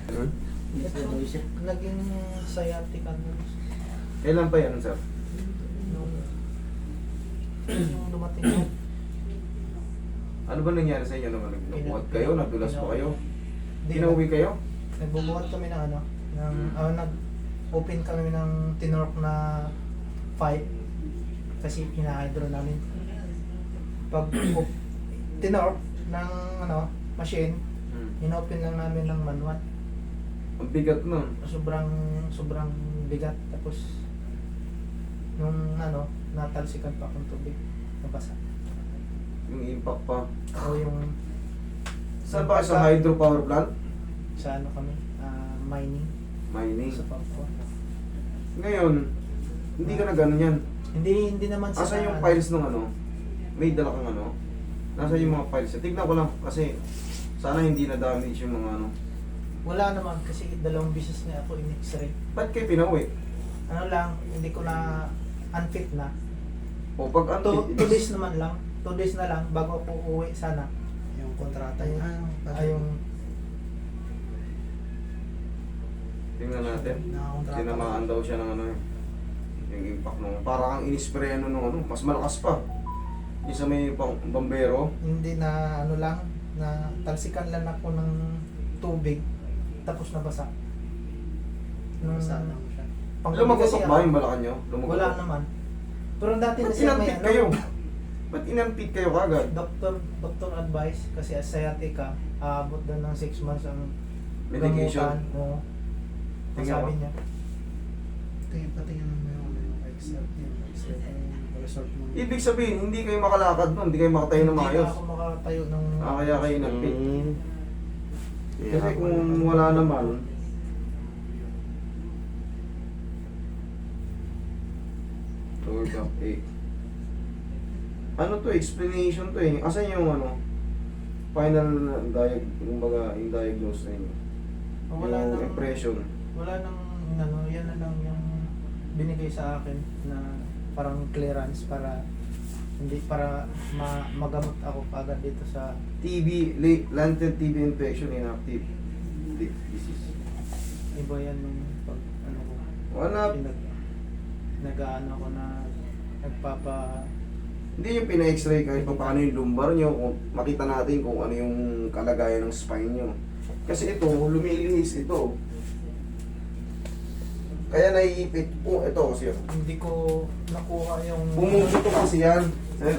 Ganun? Ito, naging sciatica nun. Kailan pa yan, sir? Nung dumating ko. Ano ba nangyari sa inyo naman? Nagbubuhat kayo? Nadulas pa kayo? Di, Pinauwi kayo? Nagbubuhat kami ng ano, nag-open kami ng tinork na 5 kasi hinahydro namin. Pag tinork ng ano, machine, inopen lang namin ng manual. Ang bigat nun. Sobrang bigat. Tapos nung ano, natalsikan pa akong tubig, nabasa. Yung impact pa. O yung Saan ba kayo sa hydropower plant? sa ano kami, mining Mining. sa Papua. Ngayon, hindi ka na ganun yan. Hindi naman sa Asa yung files nung ano? May dala kang ano? Nasa yung mga files? Tignan ko lang kasi sana hindi na damage yung mga ano. Wala naman kasi 2 beses na ako in X-ray. Ba't kayo pinauwi? Ano lang, hindi ko na unfit na. O pag ano? 2 days naman lang. 2 days na lang bago ako uuwi sana. Yung kontrata yun. Yung Tingnan natin. Nakakontrata. Tinamaan daw siya ng ano eh. Yung impact nung parang ang inispray ano nung ano, mas malakas pa. Yung sa may bombero. hindi na ano lang, na talsikan lang ako ng tubig tapos nabasa. Nung Basta lang siya. Lumagotok ba yung balakan nyo? Wala naman. Pero dati na Ba't siya may inampit ano, kayo? Ba't inampit kayo kagad? Doctor advice kasi sciatica, aabot daw ng 6 months ang Medication? gamutan. Oo. Ang Tingnan sabi mo. niya. Patingin mo yung excerpt yung resort mo. Ibig sabihin, hindi kayo makalakad nun, hindi kayo makatayo ng Hindi maayos. na ako makatayo ng... Kaya kayo inampit. Kasi kung wala naman, lower back ache. Ano to, explanation to eh. Asan yung ano, final yung diagnose na inyo? Wala Yung nang... impression. Wala nang... Ano, yan na lang yung binigay sa akin na parang clearance para magamot ako agad dito sa TB, latent TB infection, inactive disease. iba yan nung pag ano ko Wala. nag-ano ako na nagpapa Hindi yung pina-x-ray kahit pa paano yung lumbar nyo, kung makita natin kung ano yung kalagayan ng spine nyo. Kasi ito, lumilihis ito. Kaya naiipit po, ito kasi yun. hindi ko nakuha yung Bumubuto kasi yan. Sir.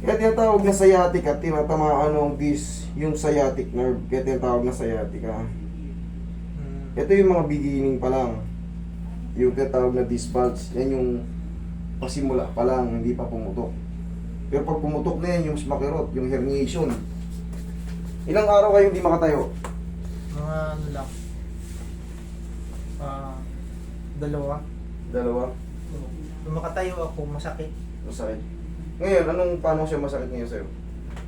Kaya tinatawag na sciatic at tinatamaan ng disc, yung sciatic nerve. Kaya tinatawag na sciatica. Ito yung mga beginning pa lang. Yung tinatawag na disc bulge, yan yung pasimula pa lang, hindi pa pumutok. Pero pag pumutok na yan, yung makirot, yung herniation. Ilang araw kayo hindi makatayo? mga ano lang 2. Dalawa. Nung makatayo ako masakit. Masakit. Ngayon, paano siya masakit ngayon sa'yo?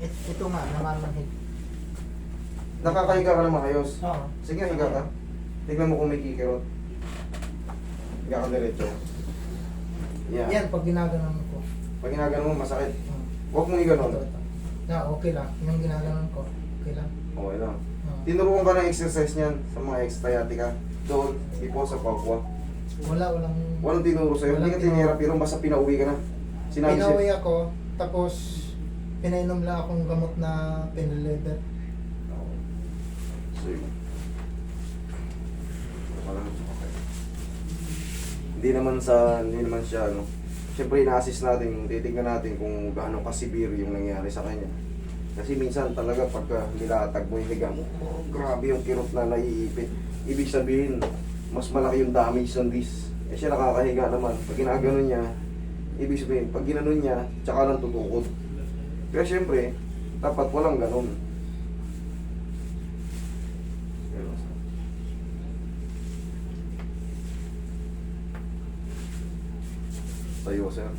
Ito nga namamanhid. Nakakahiga ka na maayos. Oo. Sige, higa ka. Tignan mo kung may kikirot. Higa ka diretso. Yan. Yan pag ginaganon ko. Pag ginagano mo, masakit. Hmm. Huwag mong iganon. Ito. Na okay lang. Yung ginaganon ko, okay lang. Okay lang. Oo. Tinuruan ka ng exercise niyan sa mga ex-sciatica. Doon, ipo sa Papua. Walang Walang tinuro sa'yo. Hindi ka Walang tinira, pero basta pinauwi ka na. Sinabi sa'yo. pinauwi ako, tapos pinainom lang akong gamot na pain reliever. So, yun. Walang okay. Hindi naman siya, ano. Siyempre, ina-assist natin, titignan natin kung gaano ka-severe yung nangyari sa kanya. Kasi minsan talaga pagka nilatag mo yung higa mo, grabe yung kirot na naiipit. Ibig sabihin, mas malaki yung damage ng disc. Eh siya nakakahiga naman. Pag ginaganon niya, ibig sabihin, pag ginanon niya, tsaka lang tutukod. Kaya siyempre, dapat walang ganon. Tayo, sir.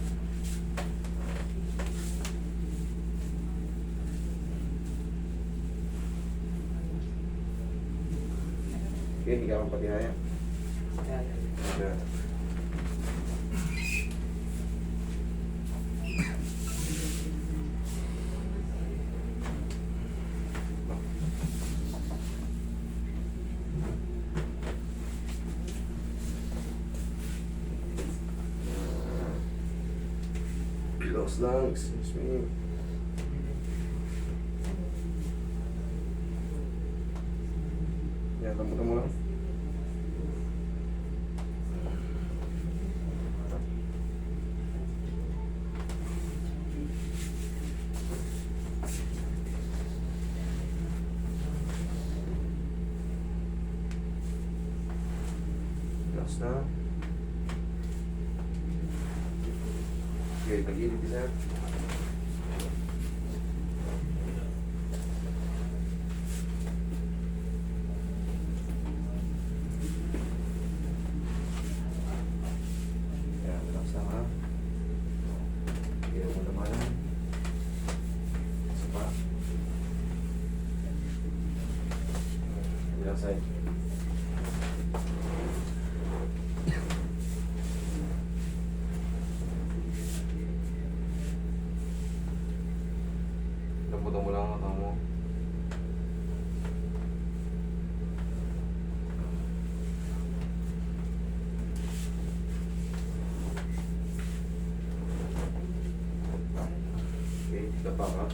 Okay, higa kang pati haya. Yeah. Relax lang. Excuse me. Yan, lambutan mo lang. Relax na. Okay, tagilid isa. Yan, relax lang ha. Gila mo naman. Isa pa. Relax side. Lambutan mo lang ang mata mo. Okay, dapa ka.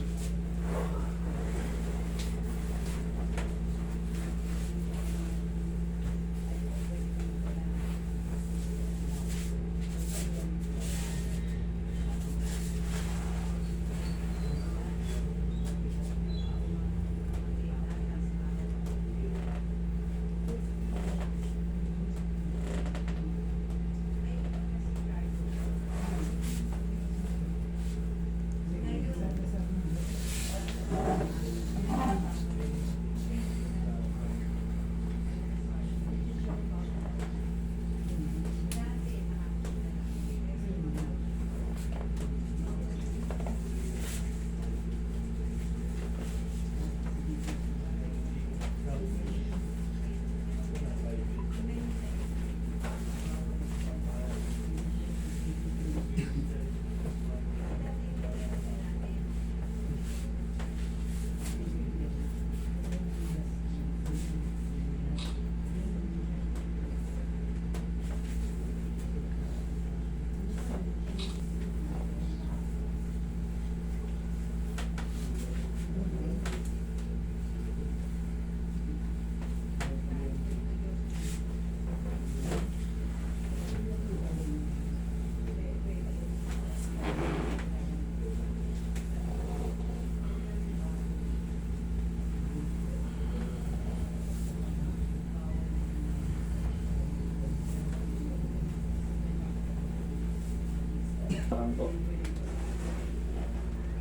Parang po.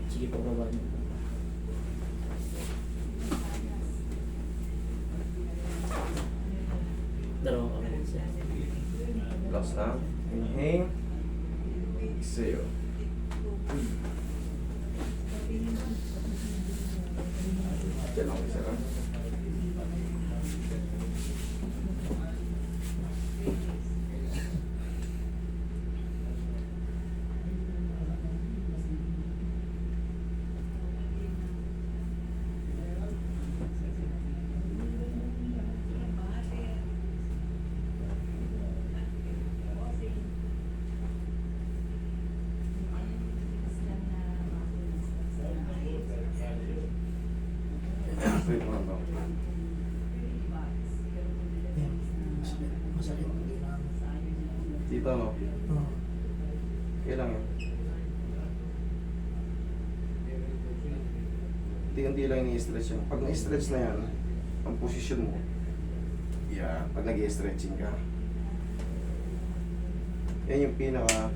Sige po, baba niyo. Dalawang kamay siya. Relax lang. Inhale. Exhale. Diyan lang isa lang. Straight mo lang daw. Yan. Masakit. Hindi na. Dito no? Oo. Kailan yun? Hindi lang ini-stretch yan. Pag na-stretch na yan, ang posisyon mo, yeah, pag nag-i-stretching ka, yan yung pinaka,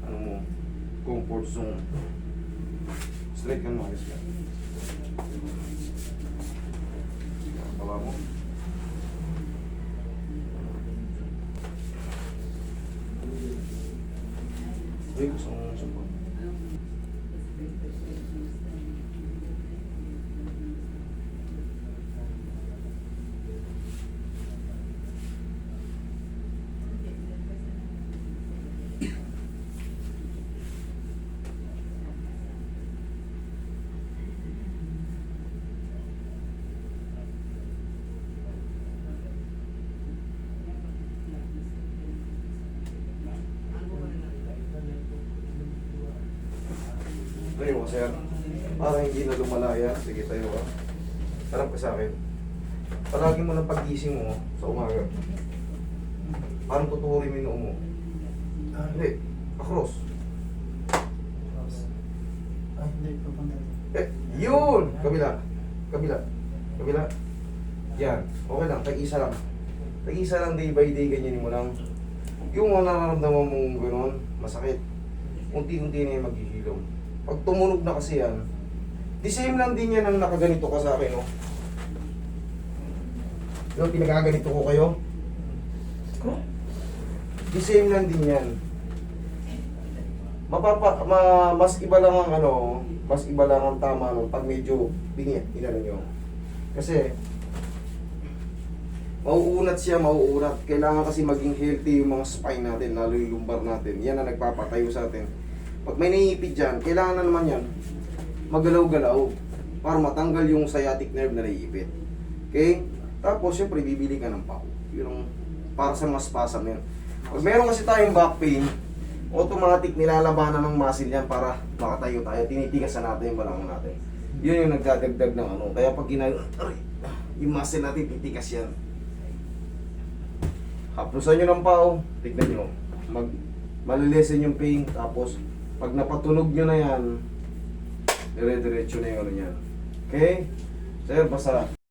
ano mo, comfort zone. Straight ka mo, ayos ka. Baba mo. Uy, gusto mong support. ka, sir. Para hindi na lumalaya. Sige, tayo ka. Harap ka sa akin. Palagi mo ng pag-gising mo sa umaga. Parang tuturin mo yung noo mo. Hindi. Across. Ay, hindi. Papunta. Yun! Kabila. Kabila. Kabila. Yan. Okay lang. Tag-isa lang. Tag-isa lang day by day. Ganyanin mo lang. Yung mga nararamdaman mong gano'n, masakit. Unti-unti na yung maghihilom. Pag tumunog na kasi yan, the same lang din yan ang nakaganito ka sa akin, no? Yung pinagaganito ko kayo. The same lang din yan. Mas iba lang ang ano, mas iba lang ang tama no, pag medyo bingi, inano nyo. Kasi, mauunat siya, mauunat. Kailangan kasi maging healthy yung mga spine natin, lalo yung lumbar natin. Yan ang nagpapatayo sa atin. Pag may naiipit dyan, kailangan na naman yan, magalaw-galaw para matanggal yung sciatic nerve na naiipit. Okay? Tapos, syempre, bibili ka ng pako. Yung para sa mga spasm yan. Pag meron kasi tayong back pain, automatic nilalabanan ng muscle yan para makatayo tayo. Tinitigasan natin yung balakang natin. Yun yung nagdadagdag ng ano. Kaya pag yung muscle natin, titigas yan. Haplusan nyo ng pao, tignan nyo. Malilesen yung pain, tapos pag napatunog nyo na yan, dire-diretso na yung ano yan. Okay? Sir, basta